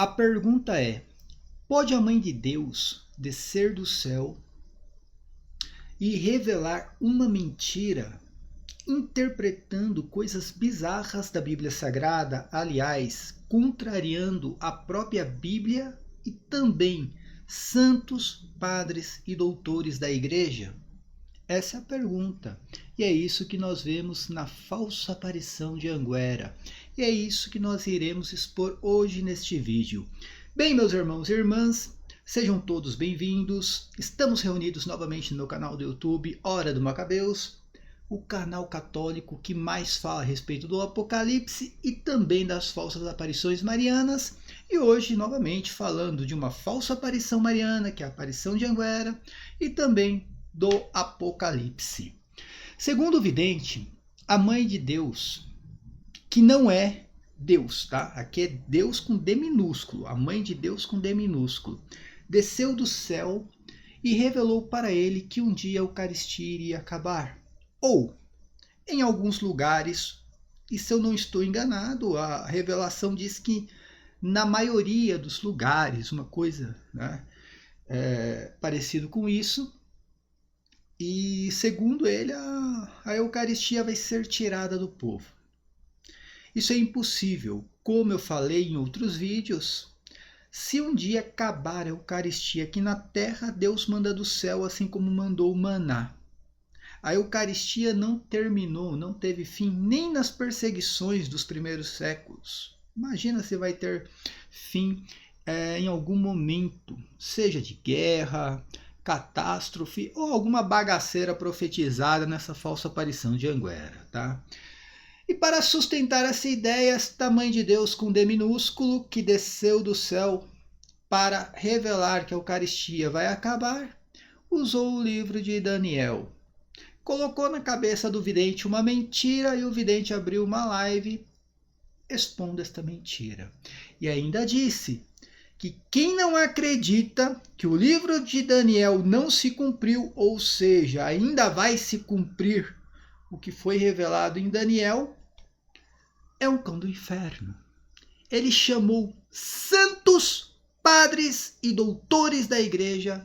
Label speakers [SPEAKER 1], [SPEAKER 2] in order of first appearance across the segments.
[SPEAKER 1] A pergunta é: pode a Mãe de Deus descer do céu e revelar uma mentira, interpretando coisas bizarras da Bíblia Sagrada, aliás, contrariando a própria Bíblia e também santos, padres e doutores da Igreja? Essa é a pergunta. E é isso que nós vemos na falsa aparição de Anguera. E é isso que nós iremos expor hoje neste vídeo. Bem, meus irmãos e irmãs, sejam todos bem-vindos. Estamos reunidos novamente no meu canal do YouTube, Hora do Macabeus, o canal católico que mais fala a respeito do Apocalipse e também das falsas aparições marianas. E hoje, novamente, falando de uma falsa aparição mariana, que é a aparição de Anguera, e também do Apocalipse. Segundo o vidente, a Mãe de Deus, que não é Deus, tá? Aqui é Deus com D minúsculo, a Mãe de Deus com D minúsculo, desceu do céu e revelou para ele que um dia a Eucaristia iria acabar. Ou, em alguns lugares, e se eu não estou enganado, a revelação diz que na maioria dos lugares, uma coisa, né, parecido com isso. E segundo ele, a Eucaristia vai ser tirada do povo. Isso é impossível. Como eu falei em outros vídeos, se um dia acabar a Eucaristia aqui na terra, Deus manda do céu, assim como mandou o maná. A Eucaristia não terminou, não teve fim nem nas perseguições dos primeiros séculos. Imagina se vai ter fim em algum momento, seja de guerra, catástrofe ou alguma bagaceira profetizada nessa falsa aparição de Anguera, tá? E para sustentar essa ideia, esta Mãe de Deus com D minúsculo, que desceu do céu para revelar que a Eucaristia vai acabar, usou o livro de Daniel. Colocou na cabeça do vidente uma mentira e o vidente abriu uma live expondo esta mentira. E ainda disse que quem não acredita que o livro de Daniel não se cumpriu, ou seja, ainda vai se cumprir o que foi revelado em Daniel, é um cão do inferno. Ele chamou santos, padres e doutores da igreja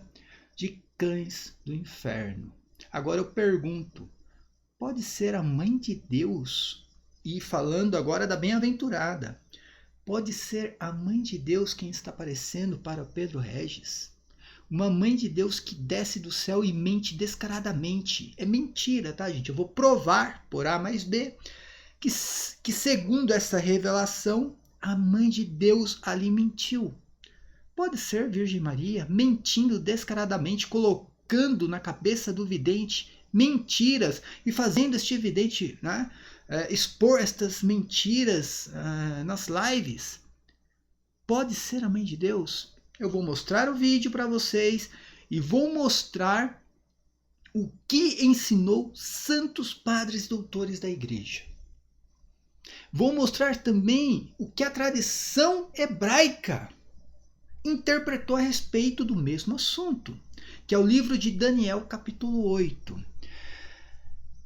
[SPEAKER 1] de cães do inferno. Agora eu pergunto, pode ser a Mãe de Deus, e falando agora da bem-aventurada, pode ser a Mãe de Deus quem está aparecendo para Pedro Regis? Uma Mãe de Deus que desce do céu e mente descaradamente. É mentira, tá, gente? Eu vou provar por A mais B que segundo essa revelação, a Mãe de Deus ali mentiu. Pode ser Virgem Maria mentindo descaradamente, colocando na cabeça do vidente mentiras e fazendo este vidente, né, expor estas mentiras nas lives. Pode ser a Mãe de Deus? Eu vou mostrar o vídeo para vocês e vou mostrar o que ensinou santos padres e doutores da igreja. Vou mostrar também o que a tradição hebraica interpretou a respeito do mesmo assunto, que é o livro de Daniel, capítulo 8.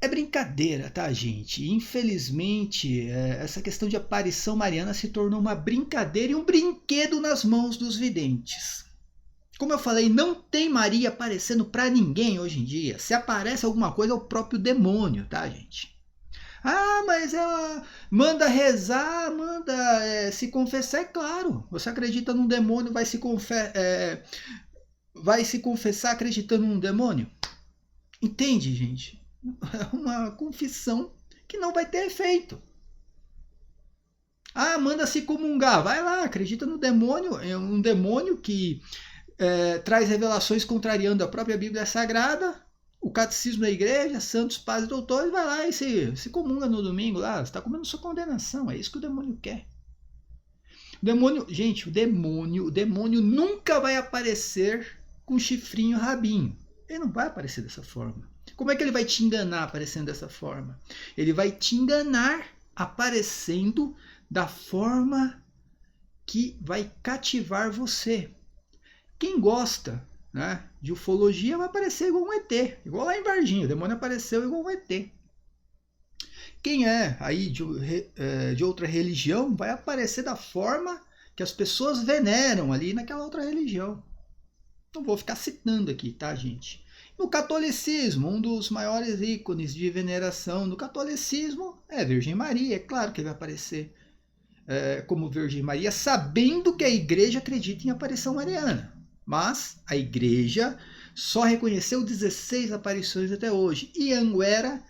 [SPEAKER 1] É brincadeira, tá, gente? Infelizmente, essa questão de aparição mariana se tornou uma brincadeira e um brinquedo nas mãos dos videntes. Como eu falei, não tem Maria aparecendo para ninguém hoje em dia. Se aparece alguma coisa, é o próprio demônio, tá, gente? Ah, mas ela manda rezar, manda se confessar, é claro. Você acredita num demônio, vai se confessar acreditando num demônio? Entende, gente? É uma confissão que não vai ter efeito. Ah, manda se comungar. Vai lá, acredita no demônio. É um demônio que traz revelações contrariando a própria Bíblia Sagrada, o catecismo da igreja, santos, padres, doutores. Vai lá e se comunga no domingo lá. Você está comendo sua condenação. É isso que o demônio quer. O demônio, gente, o demônio nunca vai aparecer com chifrinho rabinho. Ele não vai aparecer dessa forma. Como é que ele vai te enganar aparecendo dessa forma? Ele vai te enganar aparecendo da forma que vai cativar você. Quem gosta, né, de ufologia vai aparecer igual um ET, igual lá em Varginha, o demônio apareceu igual um ET. Quem é aí de outra religião vai aparecer da forma que as pessoas veneram ali naquela outra religião. Não vou ficar citando aqui, tá, gente? No catolicismo, um dos maiores ícones de veneração do catolicismo é a Virgem Maria. É claro que ele vai aparecer como Virgem Maria, sabendo que a igreja acredita em aparição mariana. Mas a igreja só reconheceu 16 aparições até hoje. E Anguera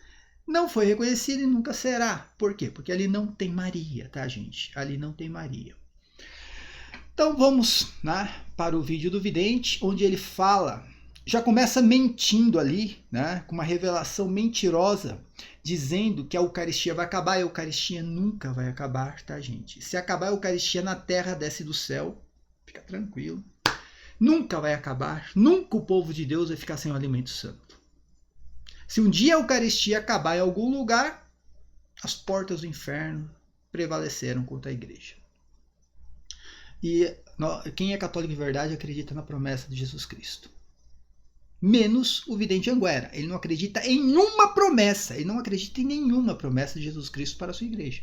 [SPEAKER 1] não foi reconhecida e nunca será. Por quê? Porque ali não tem Maria, tá, gente? Ali não tem Maria. Então vamos, né, para o vídeo do vidente, onde ele fala, já começa mentindo ali, né, com uma revelação mentirosa, dizendo que a Eucaristia vai acabar. A Eucaristia nunca vai acabar, tá, gente? Se acabar a Eucaristia na terra, desce do céu, fica tranquilo. Nunca vai acabar, nunca o povo de Deus vai ficar sem o alimento santo. Se um dia a Eucaristia acabar em algum lugar, as portas do inferno prevaleceram contra a igreja. E quem é católico de verdade acredita na promessa de Jesus Cristo. Menos o vidente Anguera. Ele não acredita em nenhuma promessa. Ele não acredita em nenhuma promessa de Jesus Cristo para a sua igreja.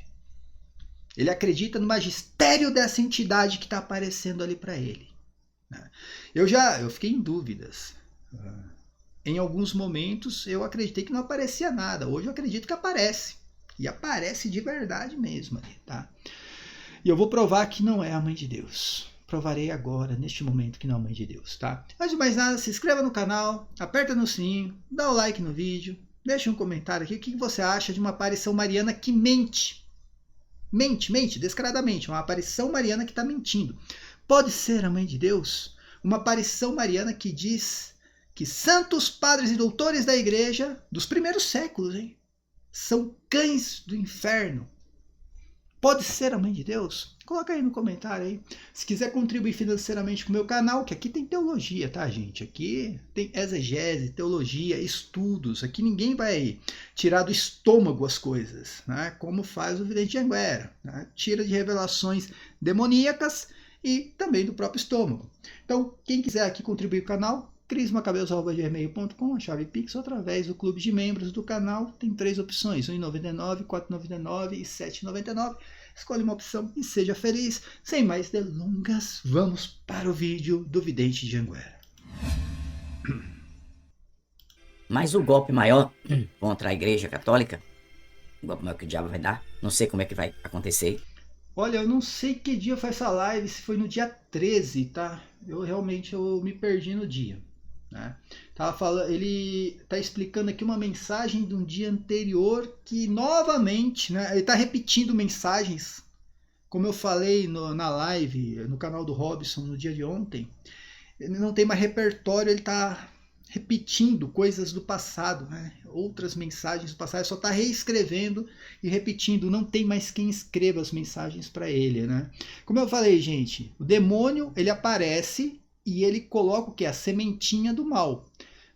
[SPEAKER 1] Ele acredita no magistério dessa entidade que está aparecendo ali para ele. Eu fiquei em dúvidas. Em alguns momentos eu acreditei que não aparecia nada. Hoje eu acredito que aparece. E aparece de verdade mesmo ali, tá? E eu vou provar que não é a Mãe de Deus. Provarei agora, neste momento, que não é a Mãe de Deus, tá? Antes de mais nada, se inscreva no canal, aperta no sininho, dá o like no vídeo, deixa um comentário aqui. O que você acha de uma aparição mariana que mente? Mente, descaradamente. Uma aparição mariana que está mentindo. Pode ser a Mãe de Deus? Uma aparição mariana que diz que santos padres e doutores da igreja dos primeiros séculos, hein, são cães do inferno. Pode ser a Mãe de Deus? Coloca aí no comentário aí. Se quiser contribuir financeiramente com o meu canal, que aqui tem teologia, tá, gente? Aqui tem exegese, teologia, estudos. Aqui ninguém vai tirar do estômago as coisas, né? Como faz o vidente Anguera, né? Tira de revelações demoníacas e também do próprio estômago. Então, quem quiser aqui contribuir com o canal, crismacabelos@gmail.com, a chave Pix, ou através do clube de membros do canal. Tem 3 opções, R$ 1,99, R$ 4,99 e R$ 7,99. Escolhe uma opção e seja feliz. Sem mais delongas, vamos para o vídeo do vidente de Anguera.
[SPEAKER 2] Mas o golpe maior contra a igreja católica, o golpe maior que o diabo vai dar, não sei como é que vai acontecer.
[SPEAKER 1] Olha, eu não sei que dia foi essa live, se foi no dia 13, tá? Eu me perdi no dia. Né? Ele está explicando aqui uma mensagem de um dia anterior que novamente, né, ele está repetindo mensagens, como eu falei na live, no canal do Robson no dia de ontem. Ele não tem mais repertório, ele está repetindo coisas do passado, né? Outras mensagens do passado, ele só está reescrevendo e repetindo, não tem mais quem escreva as mensagens para ele. Né? Como eu falei, gente, o demônio ele aparece e ele coloca o que? A sementinha do mal.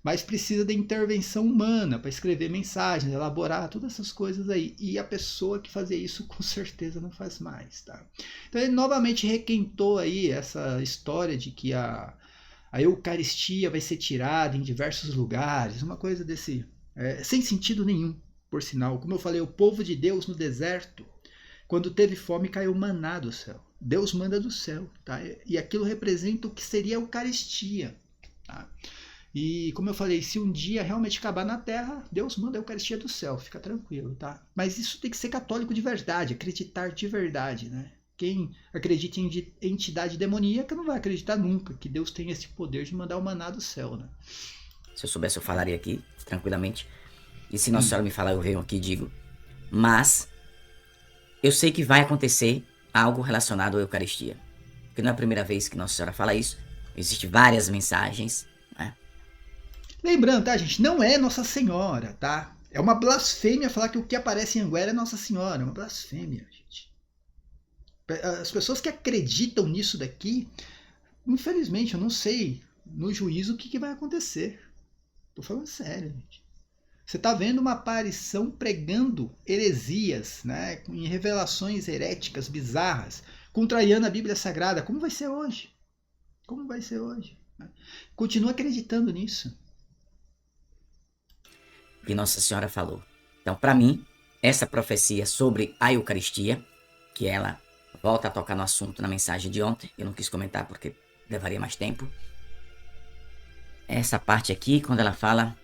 [SPEAKER 1] Mas precisa da intervenção humana para escrever mensagens, elaborar todas essas coisas aí. E a pessoa que fazia isso com certeza não faz mais. Tá? Então ele novamente requentou aí essa história de que a Eucaristia vai ser tirada em diversos lugares. Uma coisa desse... sem sentido nenhum, por sinal. Como eu falei, o povo de Deus no deserto, quando teve fome, caiu maná do céu. Deus manda do céu, tá? E aquilo representa o que seria a Eucaristia. Tá? E como eu falei, se um dia realmente acabar na terra, Deus manda a Eucaristia do céu, fica tranquilo, tá? Mas isso tem que ser católico de verdade, acreditar de verdade, né? Quem acredita em entidade demoníaca não vai acreditar nunca que Deus tem esse poder de mandar o maná do céu, né?
[SPEAKER 2] Se eu soubesse, eu falaria aqui, tranquilamente. E se Nossa Senhora me falar, eu venho aqui e digo. Mas eu sei que vai acontecer algo relacionado à Eucaristia. Porque não é a primeira vez que Nossa Senhora fala isso. Existem várias mensagens, né?
[SPEAKER 1] Lembrando, tá, gente? Não é Nossa Senhora, tá? É uma blasfêmia falar que o que aparece em Anguera é Nossa Senhora. É uma blasfêmia, gente. As pessoas que acreditam nisso daqui, infelizmente, eu não sei no juízo o que vai acontecer. Tô falando sério, gente. Você está vendo uma aparição pregando heresias, né, em revelações heréticas bizarras, contrariando a Bíblia Sagrada. Como vai ser hoje? Como vai ser hoje? Continua acreditando nisso.
[SPEAKER 2] E Nossa Senhora falou. Então, para mim, essa profecia sobre a Eucaristia, que ela volta a tocar no assunto na mensagem de ontem. Eu não quis comentar porque levaria mais tempo. Essa parte aqui, quando ela fala: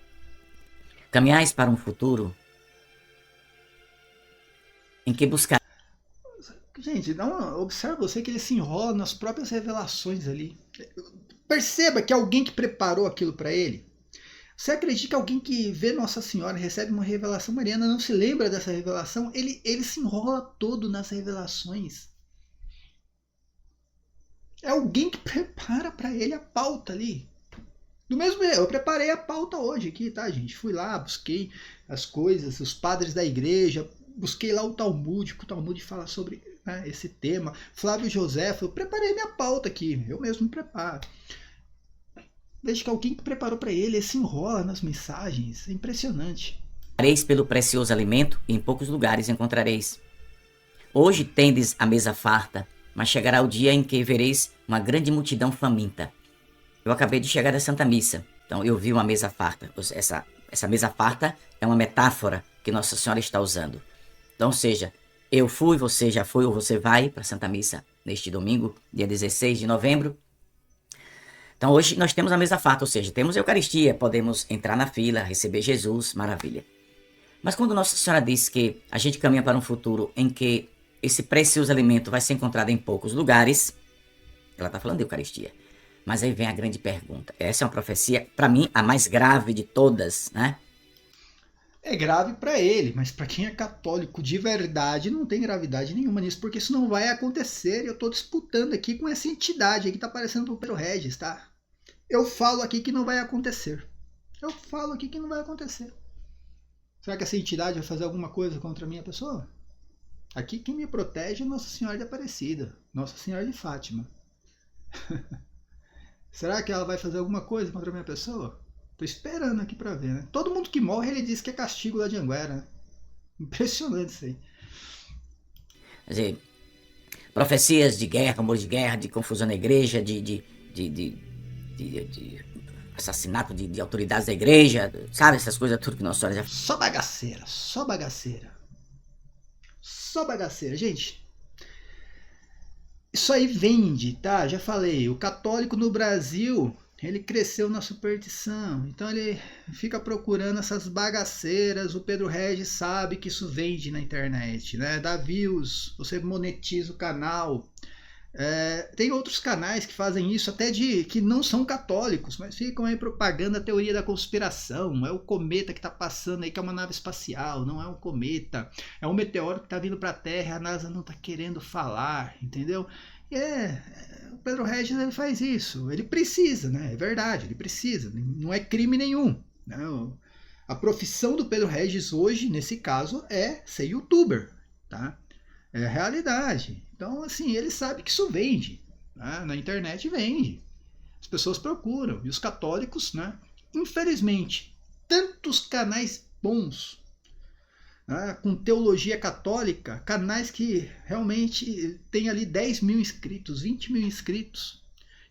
[SPEAKER 2] caminhais para um futuro em que buscar.
[SPEAKER 1] Gente, observa você que ele se enrola nas próprias revelações ali. Perceba que alguém que preparou aquilo para ele. Você acredita que alguém que vê Nossa Senhora, recebe uma revelação mariana, não se lembra dessa revelação? Ele se enrola todo nas revelações. É alguém que prepara para ele a pauta ali. Do mesmo jeito, eu preparei a pauta hoje aqui, tá, gente? Fui lá, busquei as coisas, os padres da igreja, busquei lá o Talmud, que o Talmud fala sobre, né, esse tema. Flávio Josefo, eu preparei minha pauta aqui, eu mesmo me preparo. Veja que alguém que preparou para ele se enrola nas mensagens, é impressionante.
[SPEAKER 2] Buscareis pelo precioso alimento e em poucos lugares encontrareis. Hoje tendes a mesa farta, mas chegará o dia em que vereis uma grande multidão faminta. Eu acabei de chegar da Santa Missa, então eu vi uma mesa farta. Essa mesa farta é uma metáfora que Nossa Senhora está usando. Então, ou seja, eu fui, você já foi ou você vai para a Santa Missa neste domingo, dia 16 de novembro. Então hoje nós temos a mesa farta, ou seja, temos a Eucaristia, podemos entrar na fila, receber Jesus, maravilha. Mas quando Nossa Senhora diz que a gente caminha para um futuro em que esse precioso alimento vai ser encontrado em poucos lugares, ela está falando de Eucaristia. Mas aí vem a grande pergunta. Essa é uma profecia, para mim, a mais grave de todas, né?
[SPEAKER 1] É grave para ele, mas para quem é católico de verdade não tem gravidade nenhuma nisso, porque isso não vai acontecer. Eu estou disputando aqui com essa entidade aí que está aparecendo pro Pedro Regis, tá? Eu falo aqui que não vai acontecer. Eu falo aqui que não vai acontecer. Será que essa entidade vai fazer alguma coisa contra a minha pessoa? Aqui quem me protege é Nossa Senhora de Aparecida, Nossa Senhora de Fátima. Será que ela vai fazer alguma coisa contra a minha pessoa? Tô esperando aqui pra ver, né? Todo mundo que morre, ele diz que é castigo lá de Anguera, né? Impressionante isso aí.
[SPEAKER 2] Quer dizer, profecias de guerra, rumores de guerra, de confusão na igreja, de assassinato de autoridades da igreja, sabe? Essas coisas tudo que Nossa Senhora já...
[SPEAKER 1] Só bagaceira, só bagaceira. Só bagaceira. Gente, isso aí vende, tá? Já falei, o católico no Brasil, ele cresceu na superstição, então ele fica procurando essas bagaceiras. O Pedro Regis sabe que isso vende na internet, né? Dá views, você monetiza o canal. Tem outros canais que fazem isso, até que não são católicos, mas ficam aí propagando a teoria da conspiração. É o cometa que está passando aí, que é uma nave espacial. Não é um cometa, é um meteoro que está vindo para a Terra. A NASA não está querendo falar, entendeu? O Pedro Regis, ele faz isso, ele precisa, né? É verdade, ele precisa, não é crime nenhum, né? A profissão do Pedro Regis hoje, nesse caso, é ser youtuber, tá? É a realidade. Então, assim, ele sabe que isso vende, né? Na internet vende, as pessoas procuram, e os católicos, né? Infelizmente, tantos canais bons, com teologia católica, canais que realmente tem ali 10 mil inscritos, 20 mil inscritos,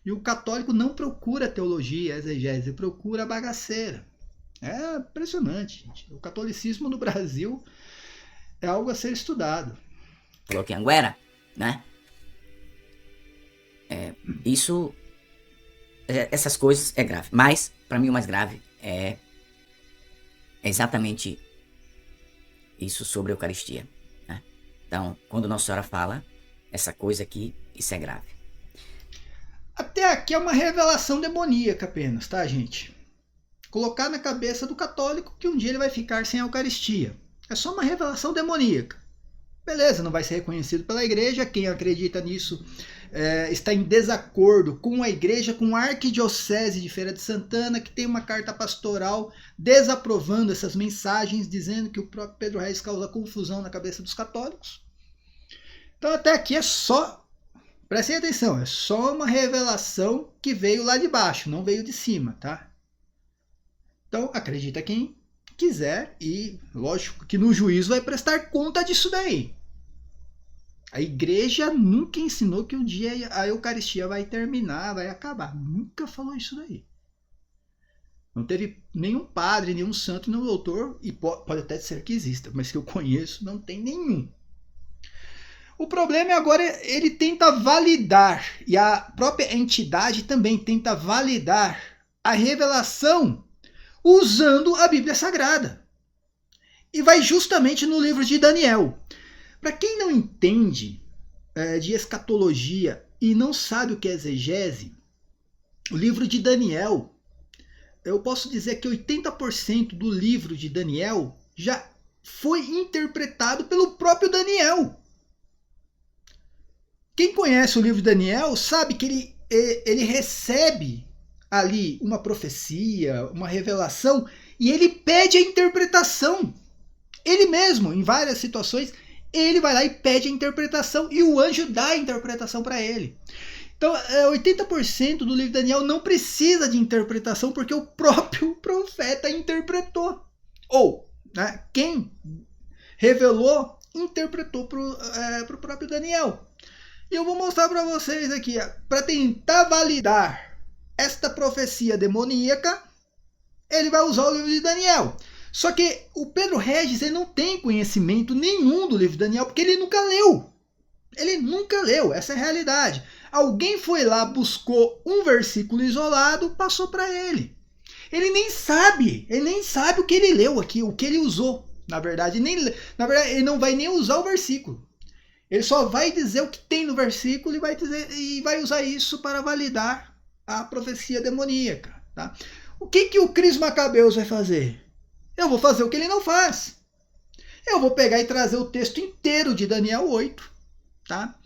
[SPEAKER 1] e o católico não procura teologia, exegese, procura bagaceira. É impressionante, gente. O catolicismo no Brasil é algo a ser estudado.
[SPEAKER 2] Falou que Anguera, né? Isso, essas coisas é grave, mas para mim o mais grave é exatamente isso sobre a Eucaristia, né? Então, quando Nossa Senhora fala essa coisa aqui, isso é grave.
[SPEAKER 1] Até aqui é uma revelação demoníaca apenas, tá, gente? Colocar na cabeça do católico que um dia ele vai ficar sem a Eucaristia. É só uma revelação demoníaca. Beleza, não vai ser reconhecido pela igreja. Quem acredita nisso está em desacordo com a igreja, com a Arquidiocese de Feira de Santana, que tem uma carta pastoral desaprovando essas mensagens, dizendo que o próprio Pedro Regis causa confusão na cabeça dos católicos. Então até aqui é só, prestem atenção, é só uma revelação que veio lá de baixo, não veio de cima, tá? Então acredita quem quiser, e lógico que no juízo vai prestar conta disso daí. A igreja nunca ensinou que um dia a Eucaristia vai terminar, vai acabar. Nunca falou isso daí. Não teve nenhum padre, nenhum santo, nenhum doutor, e pode até ser que exista, mas que eu conheço, não tem nenhum. O problema é agora ele tenta validar, e a própria entidade também tenta validar a revelação usando a Bíblia Sagrada. E vai justamente no livro de Daniel. Para quem não entende de escatologia e não sabe o que é exegese, o livro de Daniel, eu posso dizer que 80% do livro de Daniel já foi interpretado pelo próprio Daniel. Quem conhece o livro de Daniel sabe que ele recebe ali uma profecia, uma revelação, e ele pede a interpretação. Ele mesmo, em várias situações, ele vai lá e pede a interpretação, e o anjo dá a interpretação para ele. Então, 80% do livro de Daniel não precisa de interpretação, porque o próprio profeta interpretou. Ou, né, quem revelou, interpretou para o próprio Daniel. E eu vou mostrar para vocês aqui, para tentar validar esta profecia demoníaca, ele vai usar o livro de Daniel. Só que o Pedro Regis ele não tem conhecimento nenhum do livro de Daniel, porque ele nunca leu. Ele nunca leu, essa é a realidade. Alguém foi lá, buscou um versículo isolado, passou para ele. Ele nem sabe o que ele leu aqui, o que ele usou. Na verdade, ele não vai nem usar o versículo. Ele só vai dizer o que tem no versículo e vai usar isso para validar a profecia demoníaca. Tá? O que o Cris Macabeus vai fazer? Eu vou fazer o que ele não faz. Eu vou pegar e trazer o texto inteiro de Daniel 8. Tá?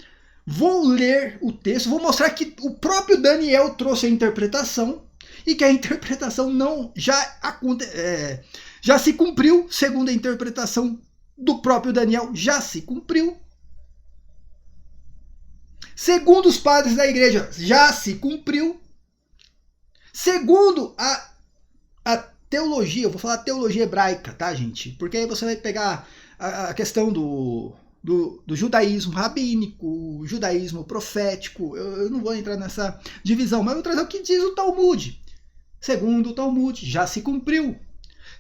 [SPEAKER 1] Vou ler o texto, vou mostrar que o próprio Daniel trouxe a interpretação e que a interpretação já se cumpriu, segundo a interpretação do próprio Daniel, já se cumpriu. Segundo os padres da igreja, já se cumpriu. Segundo a teologia, eu vou falar teologia hebraica, tá, gente? Porque aí você vai pegar a questão do judaísmo rabínico, o judaísmo profético. Eu não vou entrar nessa divisão, mas eu vou trazer o que diz o Talmud. Segundo o Talmud, já se cumpriu.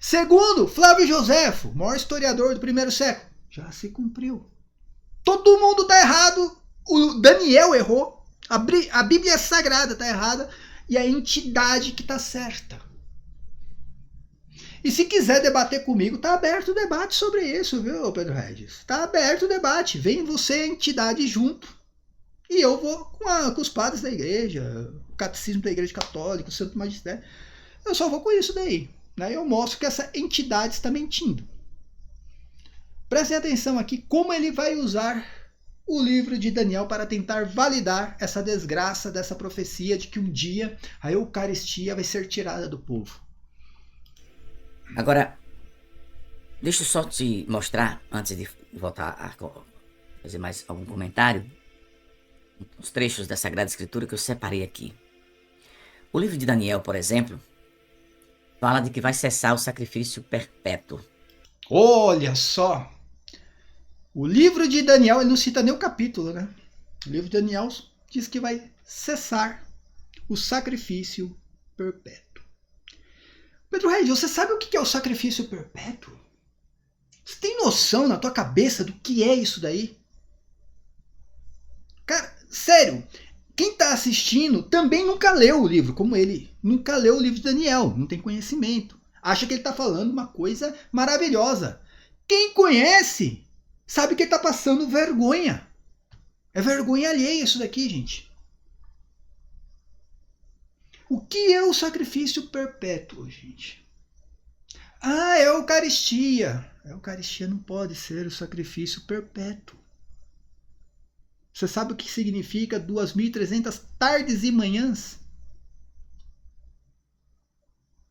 [SPEAKER 1] Segundo Flávio Joséfo, maior historiador do primeiro século, já se cumpriu. Todo mundo está errado. O Daniel errou, a Bíblia Sagrada está errada e a entidade que está certa. E se quiser debater comigo, está aberto o debate sobre isso, viu, Pedro Regis? Está aberto o debate. Vem você, a entidade, junto. E eu vou com os padres da igreja, o catecismo da igreja católica, o santo magistério. Eu só vou com isso daí. Né? Eu mostro que essa entidade está mentindo. Prestem atenção aqui como ele vai usar o livro de Daniel para tentar validar essa desgraça dessa profecia de que um dia a Eucaristia vai ser tirada do povo.
[SPEAKER 2] Agora, deixa eu só te mostrar, antes de voltar a fazer mais algum comentário, os trechos da Sagrada Escritura que eu separei aqui. O livro de Daniel, por exemplo, fala de que vai cessar o sacrifício perpétuo.
[SPEAKER 1] Olha só! O livro de Daniel, ele não cita nem o capítulo, né? O livro de Daniel diz que vai cessar o sacrifício perpétuo. Pedro Regis, você sabe o que é o sacrifício perpétuo? Você tem noção na tua cabeça do que é isso daí? Cara, sério, quem está assistindo também nunca leu o livro, como ele. Nunca leu o livro de Daniel, não tem conhecimento. Acha que ele está falando uma coisa maravilhosa. Quem conhece sabe que ele está passando vergonha. É vergonha alheia isso daqui, gente. O que é o sacrifício perpétuo, gente? Ah, é a Eucaristia. A Eucaristia não pode ser o sacrifício perpétuo. Você sabe o que significa 2.300 tardes e manhãs?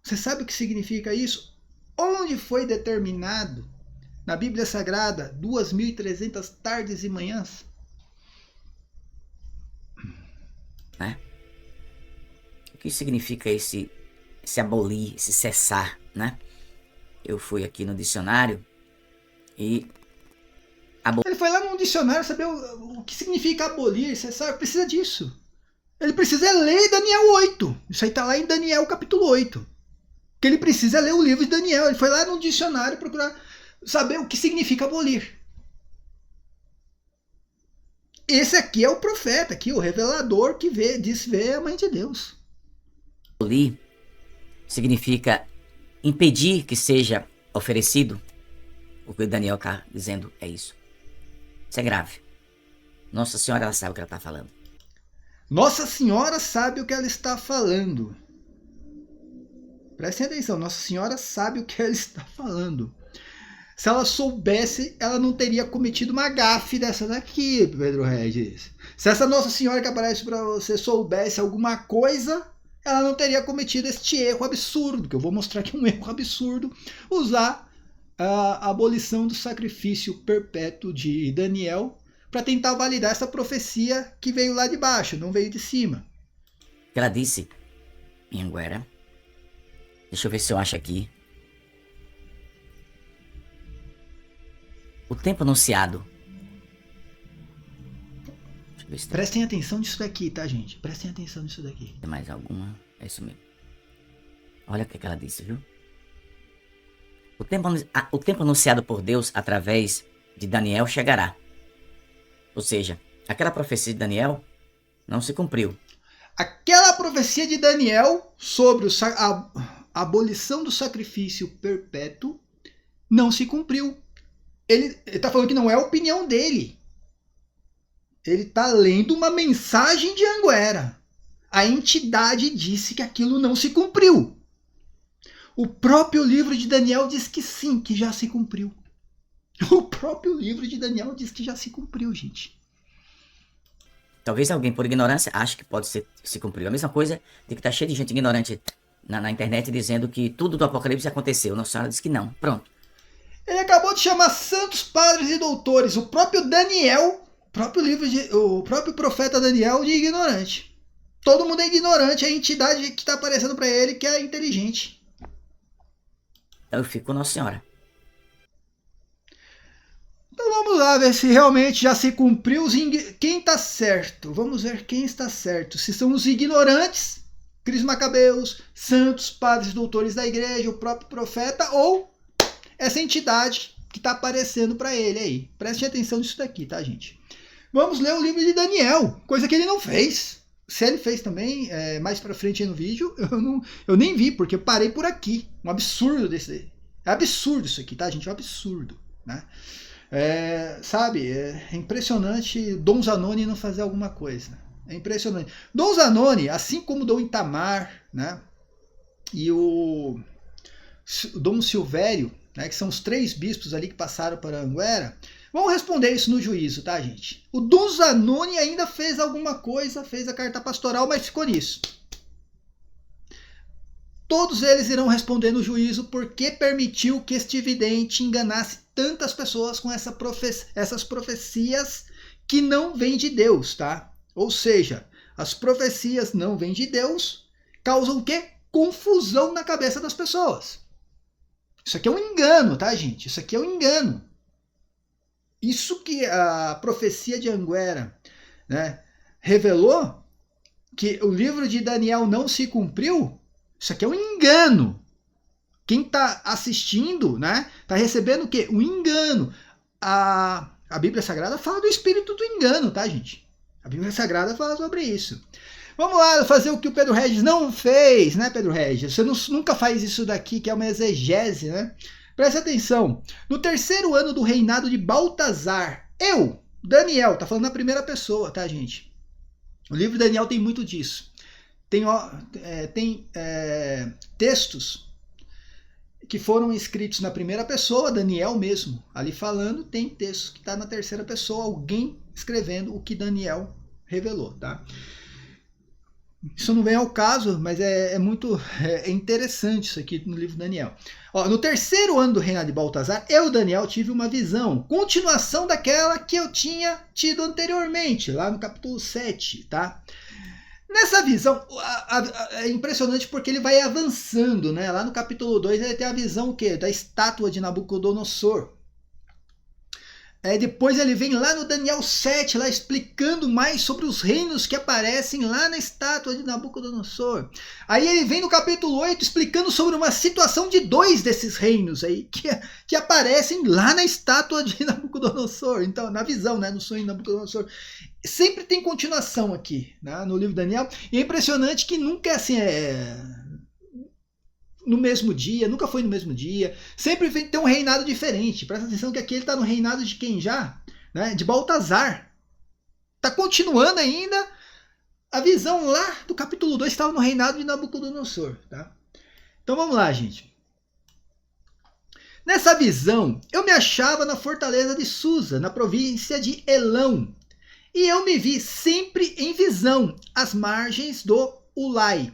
[SPEAKER 1] Você sabe o que significa isso? Onde foi determinado na Bíblia Sagrada 2.300 tardes e manhãs?
[SPEAKER 2] O que significa esse abolir, esse cessar, né? Eu fui aqui no dicionário e...
[SPEAKER 1] Ele foi lá no dicionário saber o que significa abolir, cessar. Precisa disso. Ele precisa ler Daniel 8. Isso aí está lá em Daniel capítulo 8. Que ele precisa ler o livro de Daniel. Ele foi lá no dicionário procurar saber o que significa abolir. esse aqui é o profeta, aqui, o revelador que diz ver a mãe de Deus.
[SPEAKER 2] Ali significa impedir que seja oferecido. O que o Daniel está dizendo é isso. Isso é grave. Nossa Senhora, ela sabe o que ela está falando.
[SPEAKER 1] Nossa Senhora sabe o que ela está falando. Prestem atenção, Nossa Senhora sabe o que ela está falando. Se ela soubesse, ela não teria cometido uma gafe dessa daqui, Pedro Regis. Se essa Nossa Senhora que aparece para você soubesse alguma coisa, ela não teria cometido este erro absurdo, que eu vou mostrar que é um erro absurdo, usar a abolição do sacrifício perpétuo de Daniel para tentar validar essa profecia que veio lá de baixo, não veio de cima.
[SPEAKER 2] Ela disse em Anguera, deixa eu ver se eu acho aqui. O tempo anunciado. Deixa eu ver se tem.
[SPEAKER 1] Prestem atenção nisso daqui, tá, gente? Prestem atenção nisso daqui.
[SPEAKER 2] Tem mais alguma? É isso mesmo. Olha o que ela disse, viu? O tempo anunciado por Deus através de Daniel chegará. Ou seja, aquela profecia de Daniel não se cumpriu.
[SPEAKER 1] Aquela profecia de Daniel sobre a abolição do sacrifício perpétuo não se cumpriu. Ele está falando que não é a opinião dele. Ele está lendo uma mensagem de Anguera. A entidade disse que aquilo não se cumpriu. O próprio livro de Daniel diz que sim, que já se cumpriu. O próprio livro de Daniel diz que já se cumpriu, gente.
[SPEAKER 2] Talvez alguém, por ignorância, ache que pode se cumprir. A mesma coisa de que está cheio de gente ignorante na internet dizendo que tudo do Apocalipse aconteceu. Nossa Senhora diz que não. Pronto.
[SPEAKER 1] Ele acabou de chamar santos padres e doutores, o próprio Daniel, o próprio profeta Daniel, de ignorante. Todo mundo é ignorante, a entidade que está aparecendo para ele que é inteligente.
[SPEAKER 2] Então eu fico com Nossa Senhora.
[SPEAKER 1] Então vamos lá ver se realmente já se cumpriu quem está certo. Vamos ver quem está certo. Se são os ignorantes, Cris Macabeus, santos padres e doutores da igreja, o próprio profeta, ou essa entidade que está aparecendo para ele aí. Preste atenção nisso daqui, tá, gente? Vamos ler o livro de Daniel, coisa que ele não fez. Se ele fez também, mais para frente aí no vídeo, eu nem vi, porque eu parei por aqui. Um absurdo desse. É absurdo isso aqui, tá, gente? É um absurdo, né? Sabe, é impressionante Dom Zanoni não fazer alguma coisa. É impressionante. Dom Zanoni, assim como Dom Itamar, né? E o Dom Silvério, né, que são os 3 bispos ali que passaram para Anguera, vão responder isso no juízo, tá, gente? O Dom Zanoni ainda fez alguma coisa, fez a carta pastoral, mas ficou nisso. Todos eles irão responder no juízo porque permitiu que este vidente enganasse tantas pessoas com essas profecias que não vêm de Deus, tá? Ou seja, as profecias não vêm de Deus, causam o quê? Confusão na cabeça das pessoas. Isso aqui é um engano, tá, gente? Isso aqui é um engano. Isso que a profecia de Anguera, né, revelou, que o livro de Daniel não se cumpriu, isso aqui é um engano. Quem está assistindo, né, está recebendo o quê? Um engano. A Bíblia Sagrada fala do espírito do engano, tá, gente? A Bíblia Sagrada fala sobre isso. Vamos lá fazer o que o Pedro Regis não fez, né, Pedro Regis? Você nunca faz isso daqui, que é uma exegese, né? Presta atenção. No 3º ano do reinado de Baltazar, Daniel, tá falando na primeira pessoa, tá, gente? O livro de Daniel tem muito disso. Tem textos que foram escritos na primeira pessoa, Daniel mesmo, ali falando, tem textos que tá na 3ª pessoa, alguém escrevendo o que Daniel revelou, tá? Isso não vem ao caso, mas é muito interessante isso aqui no livro de Daniel. Ó, no 3º ano do reinado de Baltazar, Daniel, tive uma visão, continuação daquela que eu tinha tido anteriormente, lá no capítulo 7, tá? Nessa visão, é impressionante porque ele vai avançando, né? Lá no capítulo 2 ele tem a visão o quê? Da estátua de Nabucodonosor. Depois ele vem lá no Daniel 7, lá explicando mais sobre os reinos que aparecem lá na estátua de Nabucodonosor. Aí ele vem no capítulo 8 explicando sobre uma situação de 2 desses reinos aí, que aparecem lá na estátua de Nabucodonosor. Então, na visão, né, no sonho de Nabucodonosor. Sempre tem continuação aqui, né, no livro de Daniel. E é impressionante que nunca é assim, no mesmo dia, nunca foi no mesmo dia, sempre tem um reinado diferente. Presta atenção que aqui ele está no reinado de quem já? Né? De Baltazar. Está continuando ainda. A visão lá do capítulo 2 estava no reinado de Nabucodonosor. Tá? Então vamos lá, gente. Nessa visão, eu me achava na fortaleza de Susa, na província de Elão. E eu me vi sempre em visão, às margens do Ulai.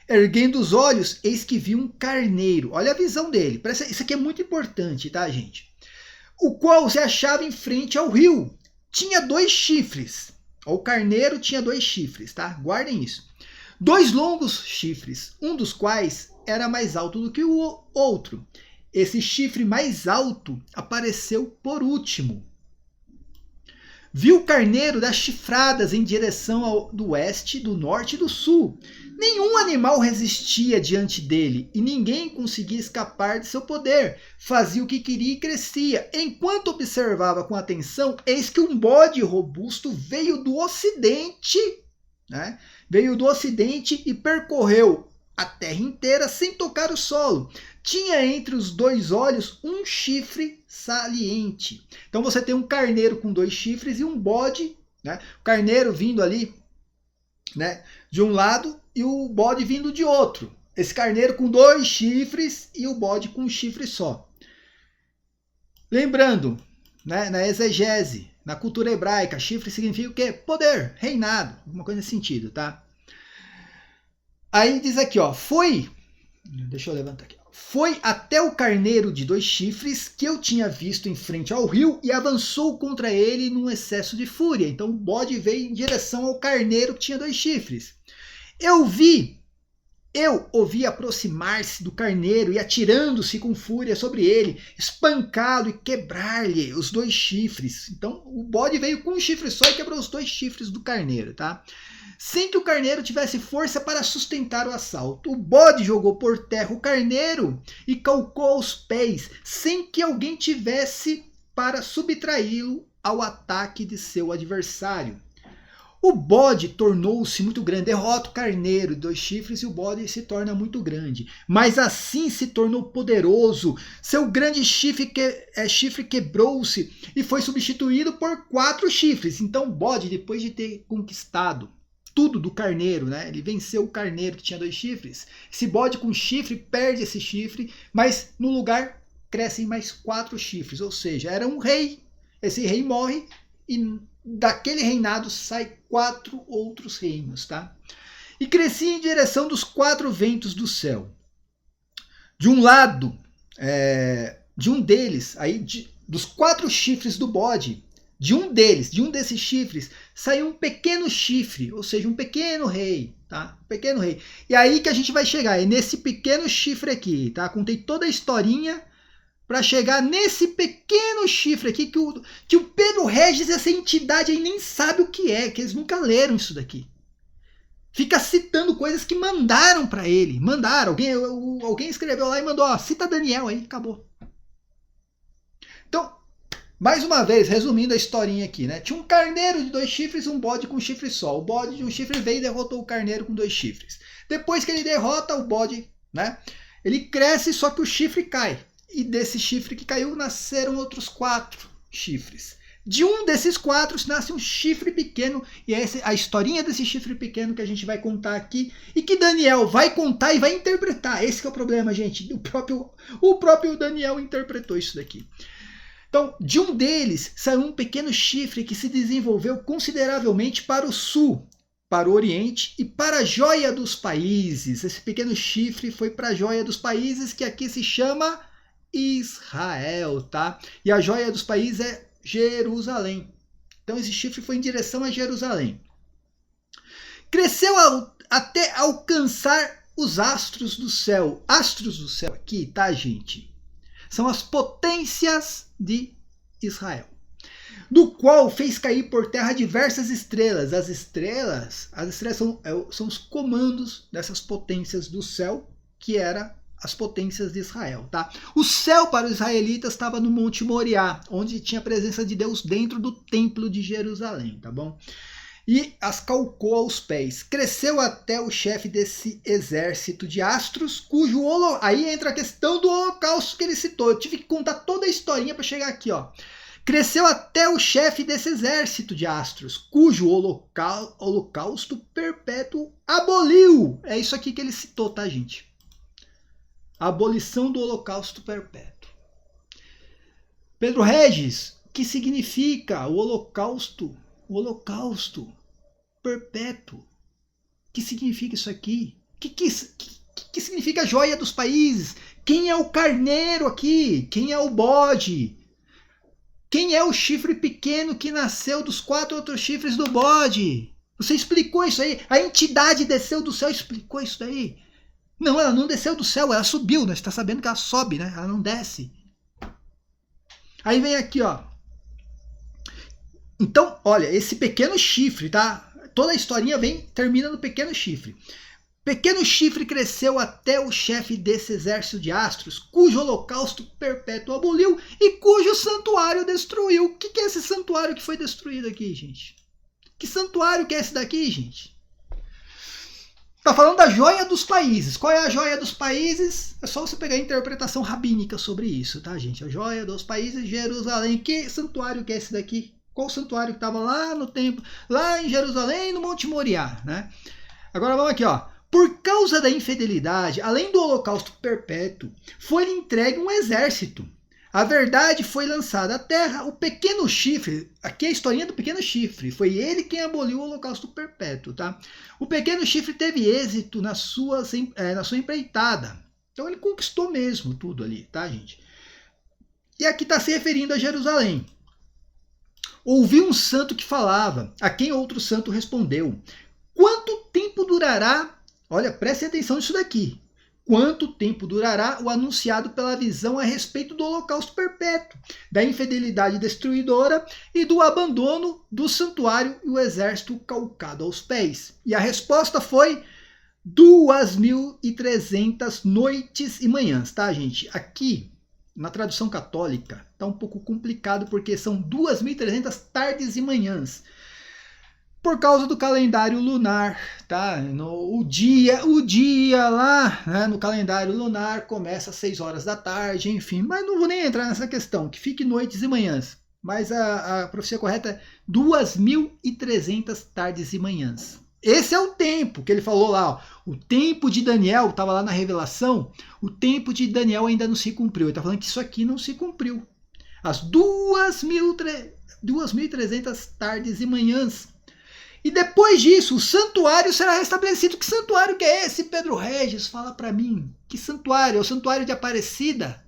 [SPEAKER 1] Erguendo os olhos, eis que vi um carneiro. Olha a visão dele. Isso aqui é muito importante, tá, gente? O qual se achava em frente ao rio. Tinha 2 chifres. O carneiro tinha 2 chifres, tá? Guardem isso. 2 longos chifres, um dos quais era mais alto do que o outro. Esse chifre mais alto apareceu por último. Viu o carneiro dar chifradas em direção do oeste, do norte e do sul. Nenhum animal resistia diante dele e ninguém conseguia escapar de seu poder. Fazia o que queria e crescia. Enquanto observava com atenção, eis que um bode robusto veio do ocidente, né? Veio do ocidente e percorreu a terra inteira sem tocar o solo. Tinha entre os 2 olhos um chifre saliente. Então você tem um carneiro com 2 chifres e um bode, né? O carneiro vindo ali, né, de um lado e o bode vindo de outro. Esse carneiro com 2 chifres e o bode com um chifre só. Lembrando, né, na exegese, na cultura hebraica, chifre significa o quê? Poder, reinado, alguma coisa nesse sentido, tá? Aí diz aqui, ó, deixa eu levantar aqui. Foi até o carneiro de 2 chifres que eu tinha visto em frente ao rio e avançou contra ele num excesso de fúria. Então o bode veio em direção ao carneiro que tinha 2 chifres. Eu ouvi aproximar-se do carneiro e atirando-se com fúria sobre ele, espancá-lo e quebrar-lhe os 2 chifres. Então o bode veio com um chifre só e quebrou os 2 chifres do carneiro, tá? Sem que o carneiro tivesse força para sustentar o assalto. O bode jogou por terra o carneiro e calcou aos pés, sem que alguém tivesse para subtraí-lo ao ataque de seu adversário. O bode tornou-se muito grande, derrota o carneiro de 2 chifres e o bode se torna muito grande. Mas assim se tornou poderoso. Seu grande chifre quebrou-se e foi substituído por 4 chifres. Então o bode, depois de ter conquistado tudo do carneiro, né? Ele venceu o carneiro que tinha 2 chifres. Esse bode com chifre perde esse chifre, mas no lugar crescem mais 4 chifres. Ou seja, era um rei. Esse rei morre e daquele reinado sai 4 outros reinos, tá? E crescia em direção dos 4 ventos do céu. De um lado, de um deles, dos 4 chifres do bode, de um desses chifres, saiu um pequeno chifre, ou seja, um pequeno rei, tá? Um pequeno rei. E aí que a gente vai chegar, é nesse pequeno chifre aqui, tá? Contei toda a historinha para chegar nesse pequeno chifre aqui que o Pedro Regis, essa entidade aí, nem sabe o que é, que eles nunca leram isso daqui. Fica citando coisas que mandaram para ele. Alguém escreveu lá e mandou, ó, cita Daniel aí, acabou. Então, mais uma vez, resumindo a historinha aqui, né? Tinha um carneiro de 2 chifres e um bode com um chifre só. O bode de um chifre veio e derrotou o carneiro com 2 chifres. Depois que ele derrota o bode, né? Ele cresce, só que o chifre cai. E desse chifre que caiu, nasceram outros 4 chifres. De um desses 4 nasce um chifre pequeno. E é a historinha desse chifre pequeno que a gente vai contar aqui. E que Daniel vai contar e vai interpretar. Esse que é o problema, gente. O próprio Daniel interpretou isso daqui. Então, de um deles saiu um pequeno chifre que se desenvolveu consideravelmente para o sul, para o oriente e para a joia dos países. Esse pequeno chifre foi para a joia dos países, que aqui se chama Israel, tá? E a joia dos países é Jerusalém. Então esse chifre foi em direção a Jerusalém. Cresceu até alcançar os astros do céu. Astros do céu aqui, tá, gente? São as potências de Israel. do qual fez cair por terra diversas estrelas. As estrelas são os comandos dessas potências do céu, que eram as potências de Israel, tá? O céu para os israelitas estava no Monte Moriá, onde tinha a presença de Deus dentro do templo de Jerusalém, tá bom? E as calcou aos pés. Cresceu até o chefe desse exército de astros, cujo aí entra a questão do holocausto que ele citou. Eu tive que contar toda a historinha para chegar aqui, ó. Cresceu até o chefe desse exército de astros, cujo holocausto perpétuo aboliu. É isso aqui que ele citou, tá, gente? A abolição do holocausto perpétuo. Pedro Regis, o que significa o holocausto? O holocausto perpétuo. O que significa isso aqui? O que significa a joia dos países? Quem é o carneiro aqui? Quem é o bode? Quem é o chifre pequeno que nasceu dos 4 outros chifres do bode? Você explicou isso aí? A entidade desceu do céu e explicou isso daí? Não, ela não desceu do céu, ela subiu, né? Você está sabendo que ela sobe, né? Ela não desce. Aí vem aqui, ó. Então, olha, esse pequeno chifre, tá? Toda a historinha termina no pequeno chifre. Pequeno chifre cresceu até o chefe desse exército de astros, cujo holocausto perpétuo aboliu e cujo santuário destruiu. O que é esse santuário que foi destruído aqui, gente? Que santuário que é esse daqui, gente? Tá falando da joia dos países. Qual é a joia dos países? É só você pegar a interpretação rabínica sobre isso, tá, gente? A joia dos países, Jerusalém. Que santuário que é esse daqui? Qual santuário que estava lá no templo, lá em Jerusalém, no Monte Moriá, né? Agora vamos aqui, ó. Por causa da infidelidade, além do holocausto perpétuo, foi-lhe entregue um exército. A verdade foi lançada à terra. O pequeno chifre, aqui é a historinha do pequeno chifre, foi ele quem aboliu o holocausto perpétuo, tá? O pequeno chifre teve êxito na sua empreitada. Então ele conquistou mesmo tudo ali, tá, gente? E aqui está se referindo a Jerusalém. Ouvi um santo que falava, a quem outro santo respondeu: quanto tempo durará? Olha, prestem atenção nisso daqui. Quanto tempo durará o anunciado pela visão a respeito do holocausto perpétuo, da infidelidade destruidora e do abandono do santuário e o exército calcado aos pés? E a resposta foi 2.300 noites e manhãs, tá, gente? Aqui, na tradução católica, tá um pouco complicado porque são 2.300 tardes e manhãs. Por causa do calendário lunar, tá? O dia lá, né, no calendário lunar começa às 6 horas da tarde, enfim. Mas não vou nem entrar nessa questão, que fique noites e manhãs. Mas a profecia correta é 2.300 tardes e manhãs. Esse é o tempo que ele falou lá, ó. O tempo de Daniel, estava lá na Revelação, o tempo de Daniel ainda não se cumpriu. Ele está falando que isso aqui não se cumpriu. As 2.300 tardes e manhãs. E depois disso, o santuário será restabelecido. Que santuário que é esse, Pedro Regis? Fala para mim. Que santuário? É o santuário de Aparecida?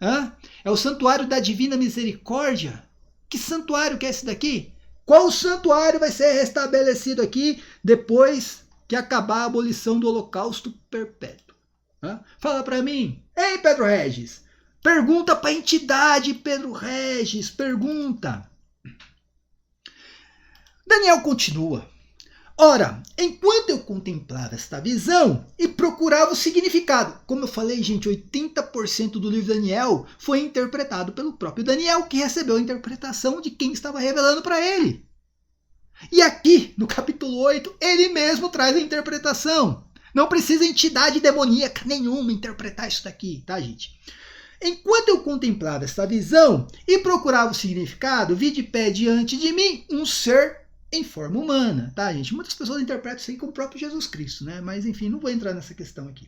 [SPEAKER 1] Hã? É o santuário da Divina Misericórdia? Que santuário que é esse daqui? Qual santuário vai ser restabelecido aqui depois que acabar a abolição do holocausto perpétuo? Hã? Fala para mim. Ei, Pedro Regis. Pergunta para a entidade, Pedro Regis. Pergunta. Daniel continua. Ora, enquanto eu contemplava esta visão e procurava o significado, como eu falei, gente, 80% do livro de Daniel foi interpretado pelo próprio Daniel, que recebeu a interpretação de quem estava revelando para ele. E aqui, no capítulo 8, ele mesmo traz a interpretação. Não precisa entidade demoníaca nenhuma interpretar isso daqui, tá, gente? Enquanto eu contemplava esta visão e procurava o significado, vi de pé diante de mim um ser em forma humana, tá, gente? Muitas pessoas interpretam isso aí como o próprio Jesus Cristo, né? Mas, enfim, não vou entrar nessa questão aqui.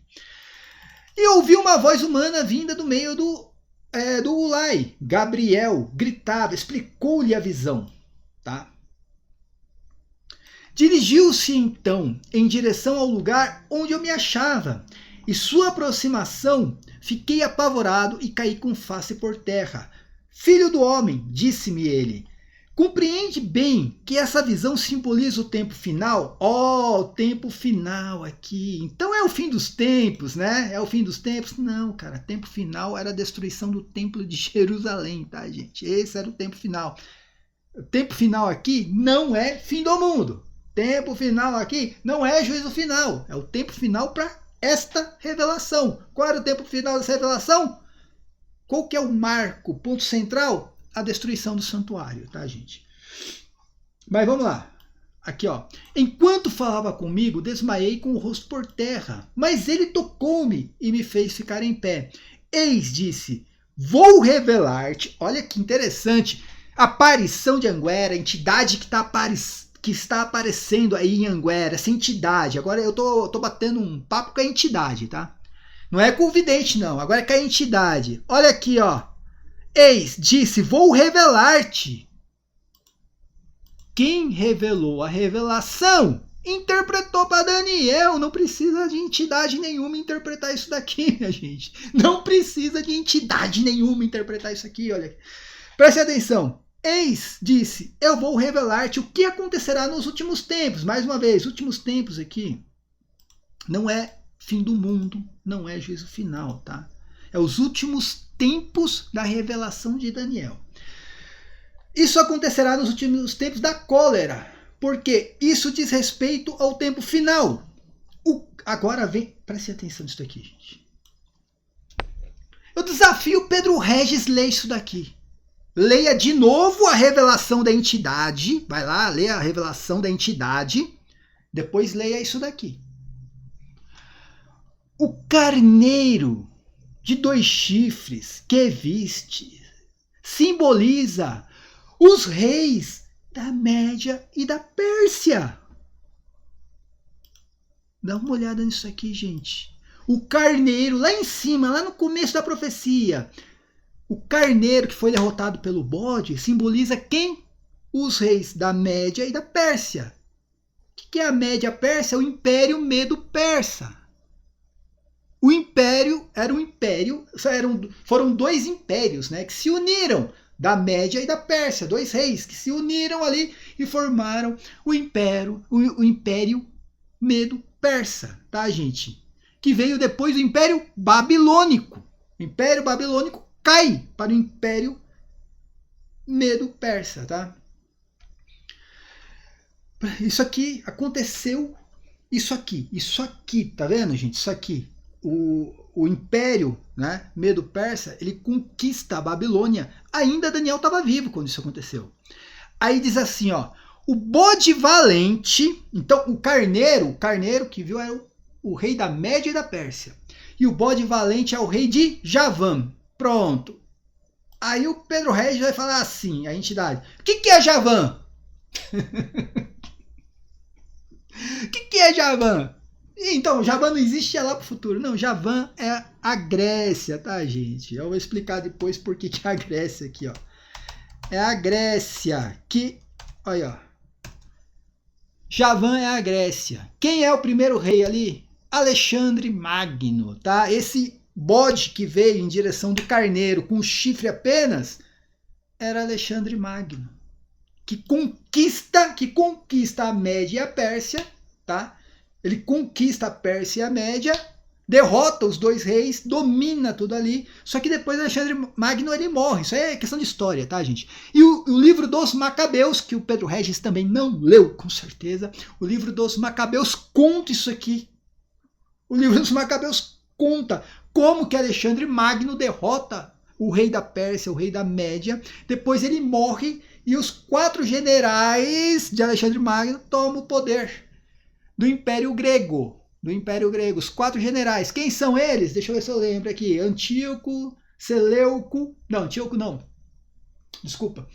[SPEAKER 1] E ouvi uma voz humana vinda do meio do Ulai. Gabriel gritava, explicou-lhe a visão, tá? Dirigiu-se, então, em direção ao lugar onde eu me achava. E sua aproximação, fiquei apavorado e caí com face por terra. Filho do homem, disse-me ele, Compreende bem que essa visão simboliza o tempo final? O tempo final aqui. Então é o fim dos tempos, né? É o fim dos tempos? Não, cara. Tempo final era a destruição do templo de Jerusalém, tá, gente? Esse era o tempo final. O tempo final aqui não é fim do mundo. Tempo final aqui não é juízo final. É o tempo final para esta revelação. Qual era o tempo final dessa revelação? Qual que é o marco, ponto central? A destruição do santuário, tá, gente? Mas vamos lá. Aqui, ó. Enquanto falava comigo, desmaiei com o rosto por terra. Mas ele tocou-me e me fez ficar em pé. Eis, disse, vou revelar-te. Olha que interessante. Aparição de Anguera, entidade que está aparecendo aí em Anguera, essa entidade. Agora eu tô batendo um papo com a entidade, tá? Não é com o vidente, não. Agora é com a entidade. Olha aqui, ó. Eis, disse, vou revelar-te. Quem revelou a revelação interpretou para Daniel. Não precisa de entidade nenhuma interpretar isso daqui, minha gente. Não precisa de entidade nenhuma interpretar isso aqui, olha. Preste atenção. Eis, disse, eu vou revelar-te o que acontecerá nos últimos tempos. Mais uma vez, últimos tempos aqui não é fim do mundo, não é juízo final, tá? É os últimos tempos da revelação de Daniel. Isso acontecerá nos últimos tempos da cólera, porque isso diz respeito ao tempo final. Agora vem, preste atenção nisso aqui, gente. Eu desafio Pedro Regis ler isso daqui. Leia de novo a revelação da entidade. Vai lá, leia a revelação da entidade. Depois leia isso daqui. O carneiro de 2 chifres que viste simboliza os reis da Média e da Pérsia. Dá uma olhada nisso aqui, gente. O carneiro, lá em cima, lá no começo da profecia, o carneiro que foi derrotado pelo bode simboliza quem? Os reis da Média e da Pérsia. O que é a Média e a Pérsia? O Império Medo-Persa. O império era um império, foram 2 impérios, né, que se uniram, da Média e da Pérsia, 2 reis que se uniram ali e formaram o império Medo-Persa, tá, gente? Que veio depois do Império Babilônico. O Império Babilônico cai para o Império Medo-Persa, tá? Isso aqui aconteceu, isso aqui, tá vendo, gente? Isso aqui. O Império, né, Medo-Persa, ele conquista a Babilônia. Ainda Daniel estava vivo quando isso aconteceu. Aí diz assim, ó, o bode valente, então o carneiro que viu era o rei da Média e da Pérsia. E o bode valente é o rei de Javã. Pronto. Aí o Pedro Regis vai falar assim, a entidade. O que é Javã? O que é Javã? Então, Javã não existe, é lá pro futuro. Não, Javã é a Grécia, tá, gente? Eu vou explicar depois por que é a Grécia aqui, ó. É a Grécia que... Olha, ó. Javã é a Grécia. Quem é o primeiro rei ali? Alexandre Magno, tá? Esse bode que veio em direção do carneiro com o chifre apenas era Alexandre Magno. Que conquista a Média e a Pérsia, tá? Ele conquista a Pérsia e a Média, derrota os 2 reis, domina tudo ali. Só que depois Alexandre Magno ele morre. Isso aí é questão de história, tá, gente? E o livro dos Macabeus, que o Pedro Regis também não leu, com certeza. O livro dos Macabeus conta isso aqui. O livro dos Macabeus conta como que Alexandre Magno derrota o rei da Pérsia, o rei da Média. Depois ele morre e os 4 generais de Alexandre Magno tomam o poder do Império Grego. Os 4 generais. Quem são eles? Deixa eu ver se eu lembro aqui. Antíoco, Seleuco... Não, Antíoco não. Desculpa.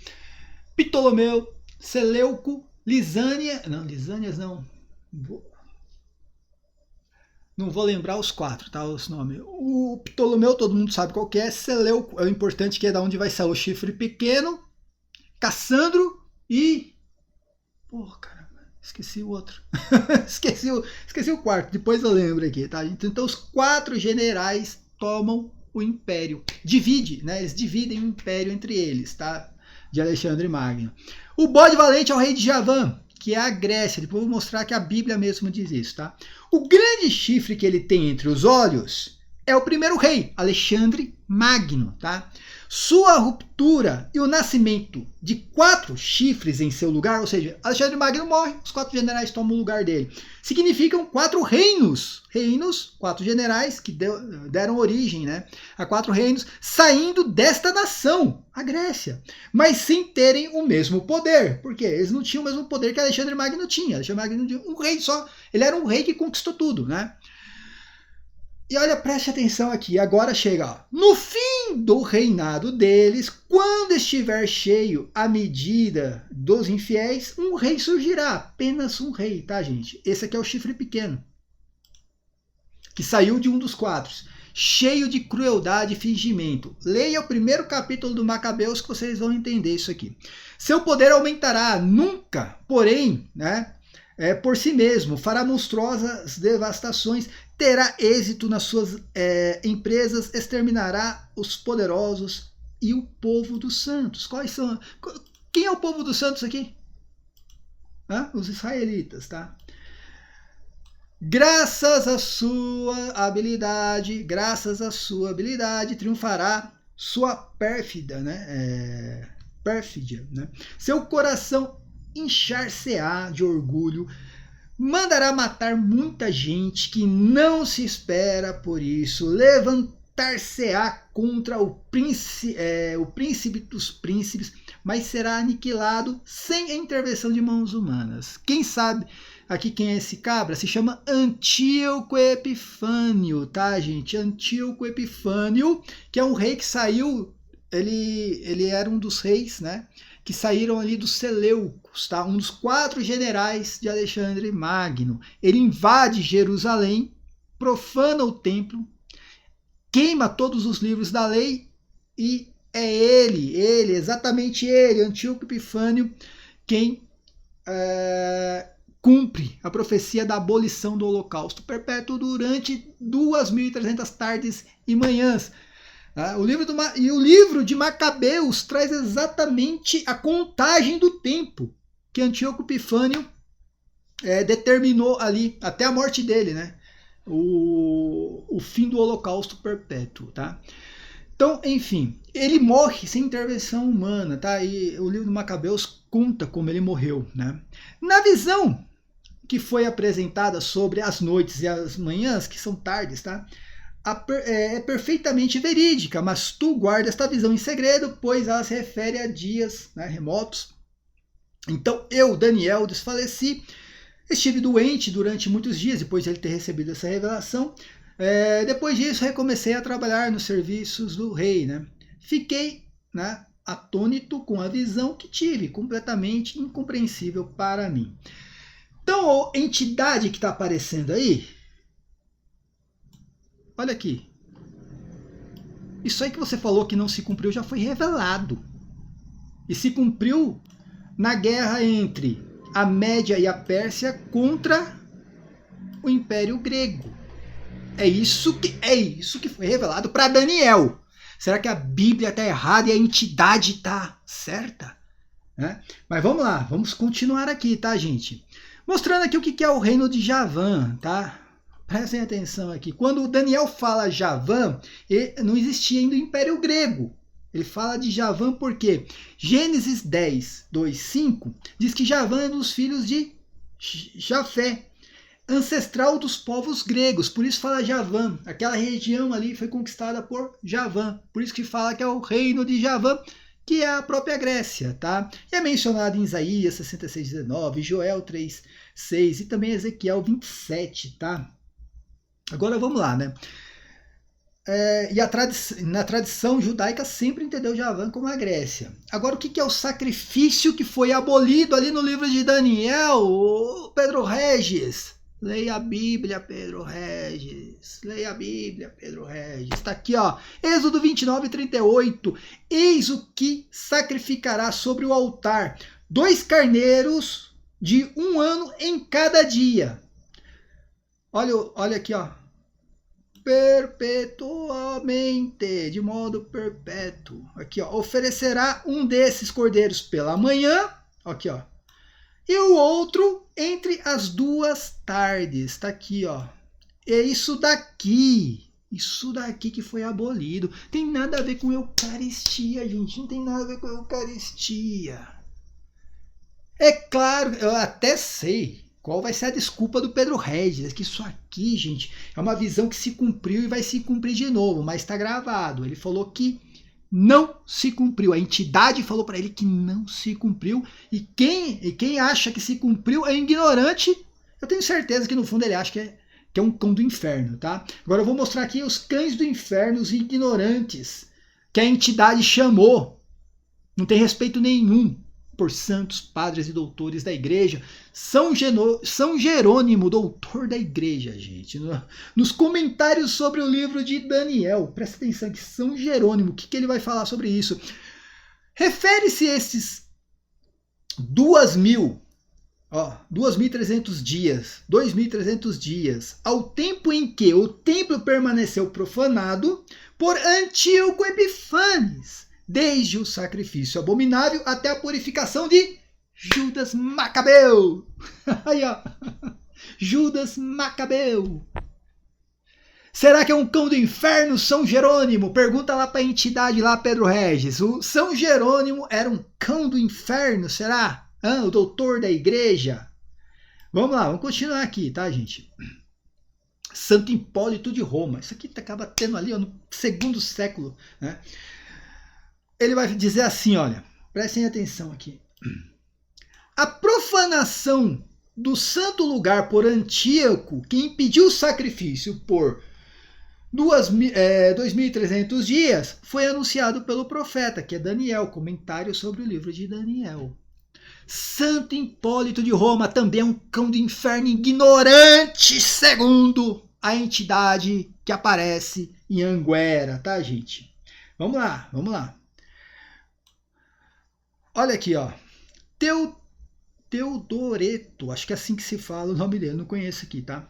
[SPEAKER 1] Ptolomeu, Seleuco, Lisânia... Não, Lisânias não. Não vou lembrar os 4, tá? Os nomes. O Ptolomeu, todo mundo sabe qual que é. Seleuco, é o importante que é da onde vai sair o chifre pequeno. Cassandro e... Porra, cara. Esqueci o outro. esqueci o 4. Depois eu lembro aqui, tá? Então os 4 generais tomam o império. Divide, né? Eles dividem o império entre eles, tá? de Alexandre Magno. O bode valente é o rei de Javan, que é a Grécia. Depois eu vou mostrar que a Bíblia mesmo diz isso, tá? O grande chifre que ele tem entre os olhos é o primeiro rei, Alexandre Magno, tá? Sua ruptura e o nascimento de 4 chifres em seu lugar, ou seja, Alexandre Magno morre, os 4 generais tomam o lugar dele. Significam 4 reinos. Reinos, 4 generais que deram origem, né, a 4 reinos, saindo desta nação, a Grécia, mas sem terem o mesmo poder. Por quê? Eles não tinham o mesmo poder que Alexandre Magno tinha. Alexandre Magno tinha um rei só. Ele era um rei que conquistou tudo, né? E olha, preste atenção aqui, agora chega, ó. No fim do reinado deles, quando estiver cheio a medida dos infiéis, um rei surgirá, apenas um rei, tá, gente? Esse aqui é o chifre pequeno, que saiu de um dos 4, cheio de crueldade e fingimento. Leia o primeiro capítulo do Macabeus que vocês vão entender isso aqui. Seu poder aumentará, nunca, porém, né, por si mesmo, fará monstruosas devastações, terá êxito nas suas empresas, exterminará os poderosos e o povo dos santos. Quais são? Quem é o povo dos santos aqui? Os israelitas, tá? Graças à sua habilidade, triunfará sua pérfida, né? Pérfidia, né? Seu coração inchar-se-á de orgulho, mandará matar muita gente que não se espera por isso, levantar-se-á contra o príncipe dos príncipes, mas será aniquilado sem a intervenção de mãos humanas. Quem sabe aqui quem é esse cabra? Se chama Antíoco Epifânio, tá, gente? Antíoco Epifânio, que é um rei que saiu, ele era um dos reis, né, que saíram ali dos Seleucos, tá? Um dos 4 generais de Alexandre Magno. Ele invade Jerusalém, profana o templo, queima todos os livros da lei e é exatamente ele, Antíoco Epifânio, quem cumpre a profecia da abolição do Holocausto perpétuo durante 2.300 tardes e manhãs. O livro de Macabeus traz exatamente a contagem do tempo que Antíoco Epifânio determinou ali, até a morte dele, né? O fim do Holocausto perpétuo, tá? Então, enfim, ele morre sem intervenção humana, tá? E o livro de Macabeus conta como ele morreu, né? Na visão que foi apresentada sobre as noites e as manhãs, que são tardes, tá? É perfeitamente verídica, mas tu guarda esta visão em segredo, pois ela se refere a dias, né, remotos. Então eu, Daniel, desfaleci, estive doente durante muitos dias depois de ele ter recebido essa revelação. Depois disso recomecei a trabalhar nos serviços do rei, né? Fiquei, né, atônito com a visão que tive, completamente incompreensível para mim. Então a entidade que está aparecendo aí, olha aqui. Isso aí que você falou que não se cumpriu já foi revelado. E se cumpriu na guerra entre a Média e a Pérsia contra o Império Grego. É isso que foi revelado para Daniel. Será que a Bíblia está errada e a entidade está certa? Mas vamos lá, vamos continuar aqui, tá, gente? Mostrando aqui o que é o reino de Javan, tá? Prestem atenção aqui. Quando o Daniel fala Javan, não existia ainda o Império Grego. Ele fala de Javan porque Gênesis 10, 2, 5 diz que Javan é um dos filhos de Jafé, ancestral dos povos gregos. Por isso fala Javan. Aquela região ali foi conquistada por Javan. Por isso que fala que é o reino de Javan, que é a própria Grécia, tá? E é mencionado em Isaías 66, 19, Joel 3, 6 e também Ezequiel 27, tá? Agora vamos lá, né? Na tradição judaica sempre entendeu Javan como a Grécia. Agora o que é o sacrifício que foi abolido ali no livro de Daniel? Pedro Regis, leia a Bíblia, Pedro Regis. Leia a Bíblia, Pedro Regis. Está aqui, ó. Êxodo 29, 38. Eis o que sacrificará sobre o altar: 2 carneiros de 1 ano em cada dia. Olha aqui, ó. perpetuamente, de modo perpétuo. Aqui, ó, oferecerá um desses cordeiros pela manhã, aqui, ó, e o outro entre as 2 tardes. Tá aqui, ó. É isso daqui que foi abolido. Tem nada a ver com Eucaristia, gente. Não tem nada a ver com Eucaristia. É claro, eu até sei qual vai ser a desculpa do Pedro Regis. Que isso aqui, gente, é uma visão que se cumpriu e vai se cumprir de novo. Mas está gravado. Ele falou que não se cumpriu. A entidade falou para ele que não se cumpriu. E quem acha que se cumpriu é ignorante. Eu tenho certeza que no fundo ele acha que é um cão do inferno, tá? Agora eu vou mostrar aqui os cães do inferno, os ignorantes, que a entidade chamou. Não tem respeito nenhum por santos, padres e doutores da igreja. São Jerônimo, doutor da igreja, gente. Nos comentários sobre o livro de Daniel, presta atenção que São Jerônimo, o que ele vai falar sobre isso? Refere-se esses 2.300 dias, 2.300 dias, ao tempo em que o templo permaneceu profanado por Antíoco Epifanes, desde o sacrifício abominável até a purificação de Judas Macabeu. Aí, ó. Judas Macabeu. Será que é um cão do inferno, São Jerônimo? Pergunta lá para a entidade lá, Pedro Regis. O São Jerônimo era um cão do inferno, será? O doutor da igreja. Vamos lá, vamos continuar aqui, tá, gente? Santo Hipólito de Roma. Isso aqui acaba tendo ali, ó, no 2º século, né? Ele vai dizer assim, olha, prestem atenção aqui. A profanação do santo lugar por Antíoco, que impediu o sacrifício por 2.300 dias, foi anunciado pelo profeta, que é Daniel, comentário sobre o livro de Daniel. Santo Hipólito de Roma também é um cão do inferno ignorante, segundo a entidade que aparece em Anguera, tá, gente? Vamos lá, vamos lá. Olha aqui, ó. Teodoreto, acho que é assim que se fala o nome dele, não conheço aqui, tá?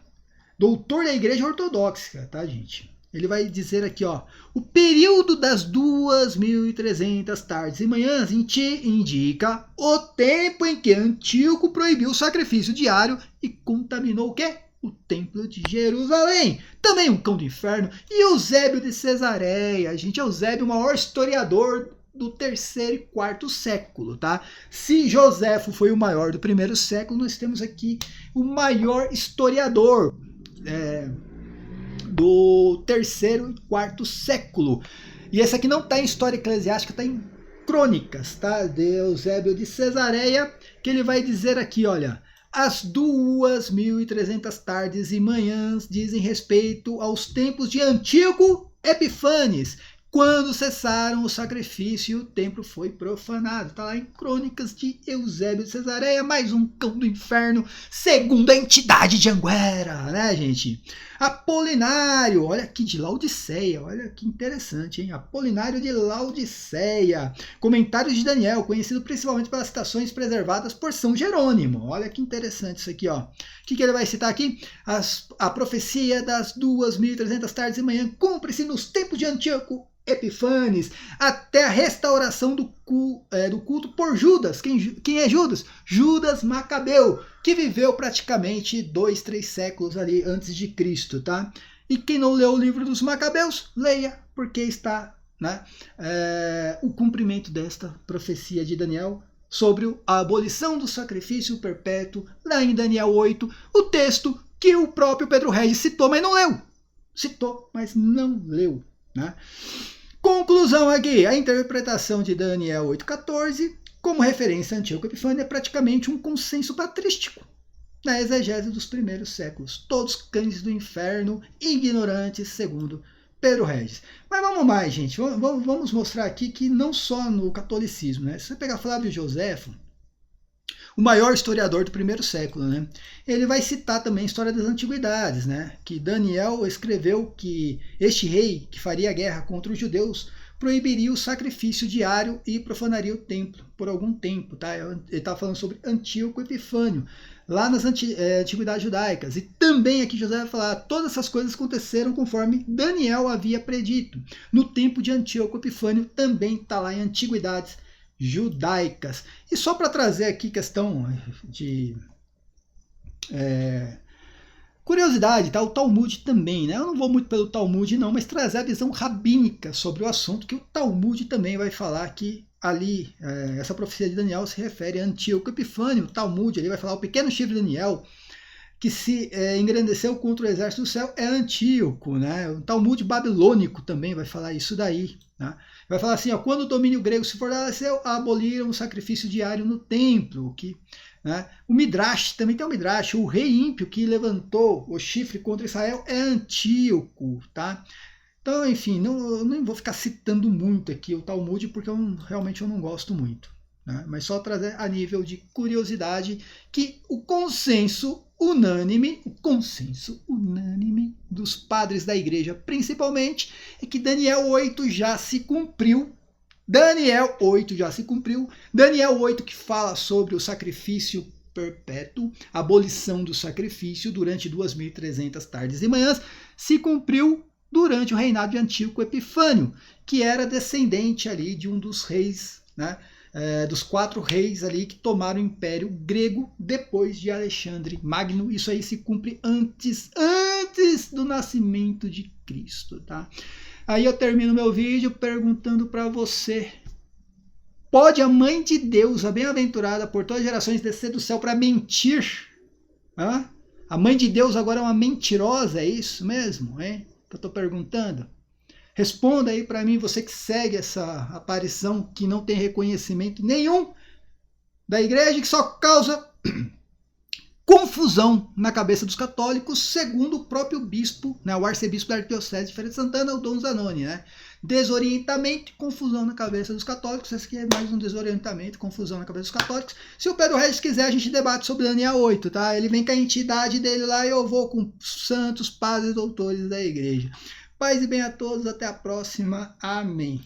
[SPEAKER 1] Doutor da Igreja Ortodoxa, tá, gente? Ele vai dizer aqui, ó, o período das 2.300 tardes e manhãs indica o tempo em que Antíoco proibiu o sacrifício diário e contaminou o quê? O templo de Jerusalém. Também um cão do inferno. E Eusébio de Cesareia, gente, Eusébio, o maior historiador do 3º e 4º século, tá? Se Joséfo foi o maior do 1º século, nós temos aqui o maior historiador do 3º e 4º século. E esse aqui não está em história eclesiástica, está em crônicas, tá? De Eusébio de Cesareia, que ele vai dizer aqui, olha, as 2.300 tardes e manhãs dizem respeito aos tempos de Antíoco Epifanes, quando cessaram o sacrifício e o templo foi profanado. Está lá em Crônicas de Eusébio de Cesareia, mais um cão do inferno, segundo a entidade de Anguera, né, gente? Apolinário, olha aqui, de Laodiceia, olha que interessante, hein? Apolinário de Laodiceia, comentários de Daniel, conhecido principalmente pelas citações preservadas por São Jerônimo. Olha que interessante isso aqui, ó. O que ele vai citar aqui? A profecia das 2.300 tardes e manhã cumpre-se nos tempos de Antíoco Epifanes, até a restauração do culto por Judas. Quem é Judas? Judas Macabeu, que viveu praticamente 2-3 séculos ali antes de Cristo, tá? E quem não leu o livro dos Macabeus, leia, porque está, né, o cumprimento desta profecia de Daniel sobre a abolição do sacrifício perpétuo, lá em Daniel 8, o texto que o próprio Pedro Regis citou, mas não leu. Citou, mas não leu, né? Conclusão aqui, a interpretação de Daniel 8,14 como referência a Antíoco Epifânio é praticamente um consenso patrístico na exegese dos primeiros séculos. Todos cães do inferno, ignorantes, segundo Pedro Regis. Mas vamos mais, gente. Vamos mostrar aqui que não só no catolicismo, né? Se você pegar Flávio Joséfo, o maior historiador do 1º século, né? Ele vai citar também a história das antiguidades, né? Que Daniel escreveu que este rei que faria guerra contra os judeus proibiria o sacrifício diário e profanaria o templo por algum tempo. Tá? Ele está falando sobre Antíoco Epifânio, lá nas antiguidades judaicas. E também aqui José vai falar, todas essas coisas aconteceram conforme Daniel havia predito. No tempo de Antíoco Epifânio também está lá em Antiguidades Judaicas. E só para trazer aqui questão de curiosidade, tá? O Talmud também, né? Eu não vou muito pelo Talmud não, mas trazer a visão rabínica sobre o assunto, que o Talmud também vai falar que ali, essa profecia de Daniel se refere a Antíoco Epifânio. O Talmud ali vai falar o pequeno chifre de Daniel, que se engrandeceu contra o exército do céu, é Antíoco, né? O Talmud babilônico também vai falar isso daí, né? Vai falar assim, ó, quando o domínio grego se fortaleceu, aboliram o sacrifício diário no templo, né? O Midrash, também tem o Midrash, o rei ímpio que levantou o chifre contra Israel é Antíoco, tá? Então, enfim, eu nem vou ficar citando muito aqui o Talmud, porque realmente eu não gosto muito, né? Mas só trazer a nível de curiosidade que o consenso unânime dos padres da igreja, principalmente, é que Daniel 8 já se cumpriu. Daniel 8 que fala sobre o sacrifício perpétuo, abolição do sacrifício durante 2.300 tardes e manhãs, se cumpriu durante o reinado de Antíoco Epifânio, que era descendente ali de um dos reis, né, dos 4 reis ali que tomaram o Império Grego depois de Alexandre Magno. Isso aí se cumpre antes do nascimento de Cristo, tá? Aí eu termino meu vídeo perguntando para você, pode a Mãe de Deus, a bem-aventurada por todas as gerações, descer do céu para mentir? Hã? A Mãe de Deus agora é uma mentirosa, é isso mesmo? Que eu estou perguntando? Responda aí para mim, você que segue essa aparição que não tem reconhecimento nenhum da igreja, que só causa confusão na cabeça dos católicos, segundo o próprio bispo, né, o arcebispo da Arquidiocese de Feira de Santana, o Dom Zanoni, né? Desorientamento e confusão na cabeça dos católicos. Esse aqui é mais um desorientamento e confusão na cabeça dos católicos. Se o Pedro Regis quiser, a gente debate sobre Daniel 8, tá? Ele vem com a entidade dele lá e eu vou com santos, padres, doutores da igreja. Paz e bem a todos, até a próxima. Amém.